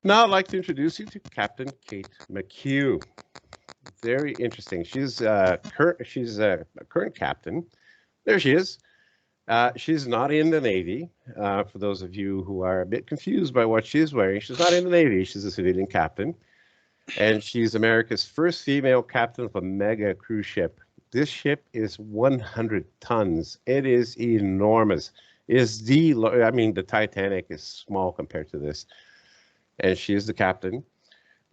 Now I'd like to introduce you to Captain Kate Mccue. Very interesting. She's a current captain. There she is. She's not in the Navy. For those of you who are a bit confused by what she's wearing, she's not in the Navy. She's a civilian captain. And she's America's first female captain of a mega cruise ship. This ship is 100 tons. It is enormous. The Titanic is small compared to this. And she is the captain.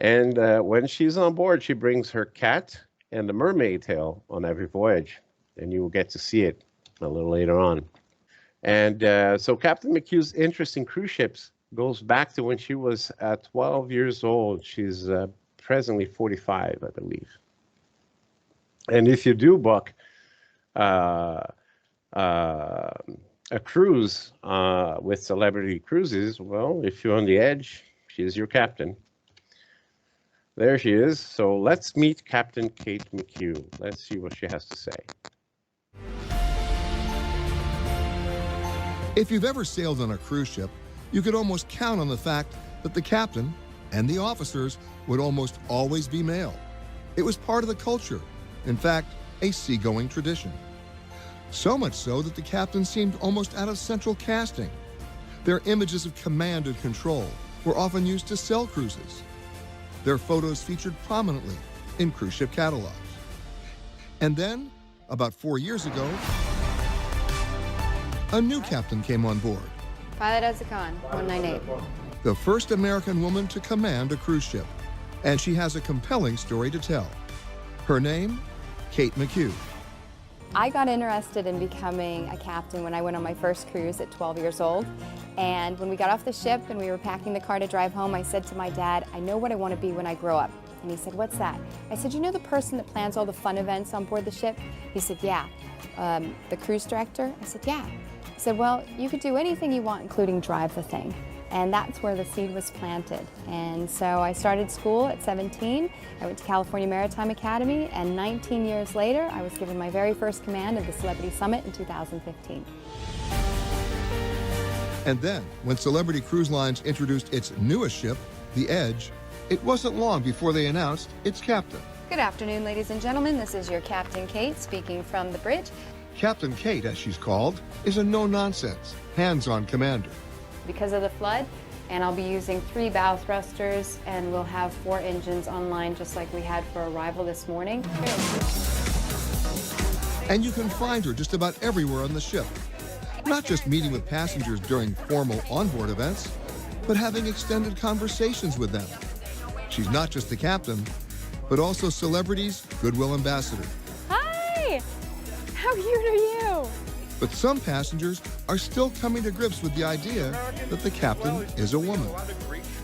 And when she's on board, she brings her cat and the mermaid tail on every voyage. And you will get to see it a little later on. And so Captain Mccue's interest in cruise ships goes back to when she was 12 years old. She's presently 45, I believe. And if you do book a cruise with Celebrity Cruises, well, if you're on the edge, she's your captain. There she is. So let's meet Captain Kate Mccue. Let's see what she has to say. If you've ever sailed on a cruise ship, you could almost count on the fact that the captain and the officers would almost always be male. It was part of the culture. In fact, a seagoing tradition. So much so that the captain seemed almost out of central casting. Their images of command and control were often used to sell cruises. Their photos featured prominently in cruise ship catalogs. And then, about 4 years ago, a new captain came on board. Pilot Khan, 198. The first American woman to command a cruise ship. And she has a compelling story to tell. Her name, Kate Mccue. I got interested in becoming a captain when I went on my first cruise at 12 years old. And when we got off the ship and we were packing the car to drive home, I said to my dad, I know what I want to be when I grow up. And he said, what's that? I said, you know the person that plans all the fun events on board the ship? He said, yeah. The cruise director? I said, yeah. He said, well, you could do anything you want, including drive the thing. And that's where the seed was planted. And so I started school at 17. I went to California Maritime Academy, and 19 years later, I was given my very first command of the Celebrity Summit in 2015. And then, when Celebrity Cruise Lines introduced its newest ship, the Edge, it wasn't long before they announced its captain. Good afternoon, ladies and gentlemen. This is your Captain Kate speaking from the bridge. Captain Kate, as she's called, is a no-nonsense, hands-on commander. Because of the flood, and I'll be using 3 bow thrusters, and we'll have 4 engines online just like we had for arrival this morning. And you can find her just about everywhere on the ship. Not just meeting with passengers during formal onboard events, but having extended conversations with them. She's not just the captain, but also celebrities' goodwill ambassador. Hi! How cute are you? But some passengers are still coming to grips with the idea that the captain is a woman.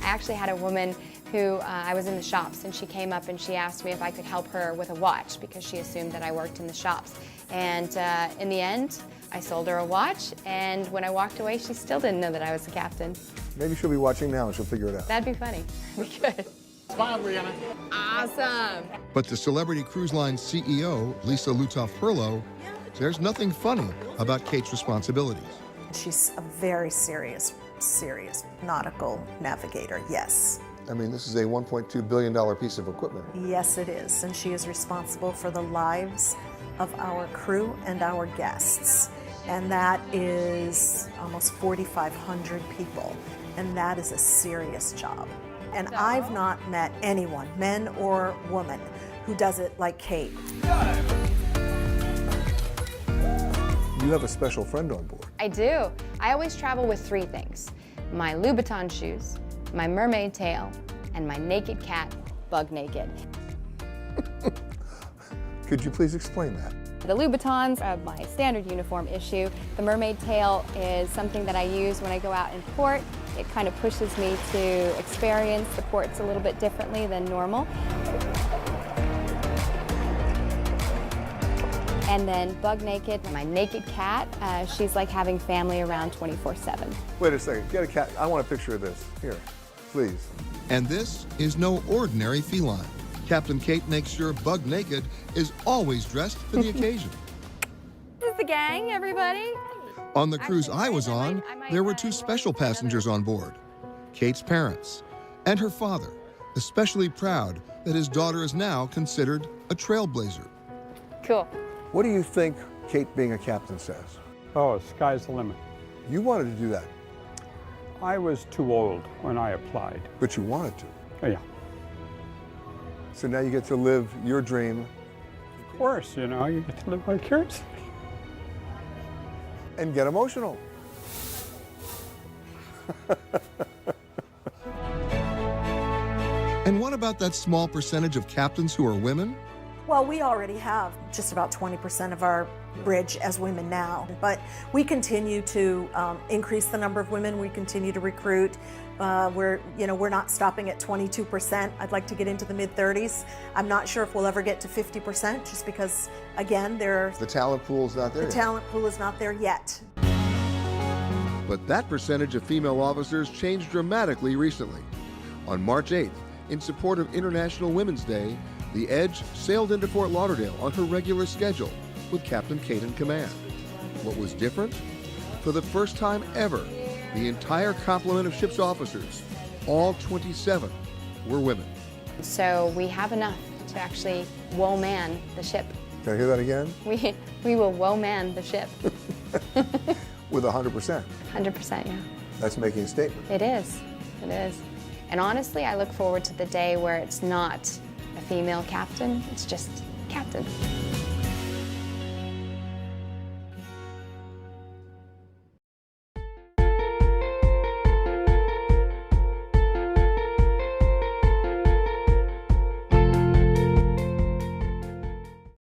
I actually had a woman who I was in the shops, and she came up and she asked me if I could help her with a watch because she assumed that I worked in the shops. And in the end, I sold her a watch, and when I walked away, she still didn't know that I was the captain. Maybe she'll be watching now and she'll figure it out. That'd be funny. That'd be good. Smile, Brianna. Awesome. But the Celebrity Cruise Line CEO, Lisa Lutoff-Perlo, there's nothing funny about Kate's responsibilities. She's a very serious nautical navigator, yes. I mean, this is a $1.2 billion piece of equipment. Yes, it is. And she is responsible for the lives of our crew and our guests. And that is almost 4,500 people. And that is a serious job. And I've not met anyone, men or woman, who does it like Kate. You have a special friend on board. I do. I always travel with 3 things. My Louboutin shoes, my mermaid tail, and my naked cat, Bug Naked. Could you please explain that? The Louboutins are my standard uniform issue. The mermaid tail is something that I use when I go out in port. It kind of pushes me to experience the ports a little bit differently than normal. And then Bug Naked, my naked cat, she's like having family around 24/7. Wait a second, get a cat. I want a picture of this. Here, please. And this is no ordinary feline. Captain Kate makes sure Bug Naked is always dressed for the occasion. This is the gang, everybody. On the cruise I was on, there were 2 special passengers on board. Kate's parents, and her father, especially proud that his daughter is now considered a trailblazer. Cool. What do you think Kate being a captain says? Oh, sky's the limit. You wanted to do that, I was too old when I applied. but you wanted to. Oh, yeah, So now you get to live your dream of course, you know, you get to live vicariously. and get emotional. And what about that small percentage of captains who are women? Well, we already have just about 20% of our bridge as women now, but we continue to increase the number of women. We continue to recruit. We're not stopping at 22%. I'd like to get into the mid-30s. I'm not sure if we'll ever get to 50%, just because, again, The talent pool's not there the yet. talent pool is not there yet. But that percentage of female officers changed dramatically recently. On March 8th, in support of International Women's Day, the Edge sailed into Fort Lauderdale on her regular schedule with Captain Kate in command. What was different? For the first time ever, the entire complement of ship's officers, all 27, were women. So we have enough to actually woe-man the ship. Can I hear that again? We will woe-man the ship. With 100%. 100%, yeah. That's making a statement. It is. It is. And honestly, I look forward to the day where it's not a female captain, it's just captain.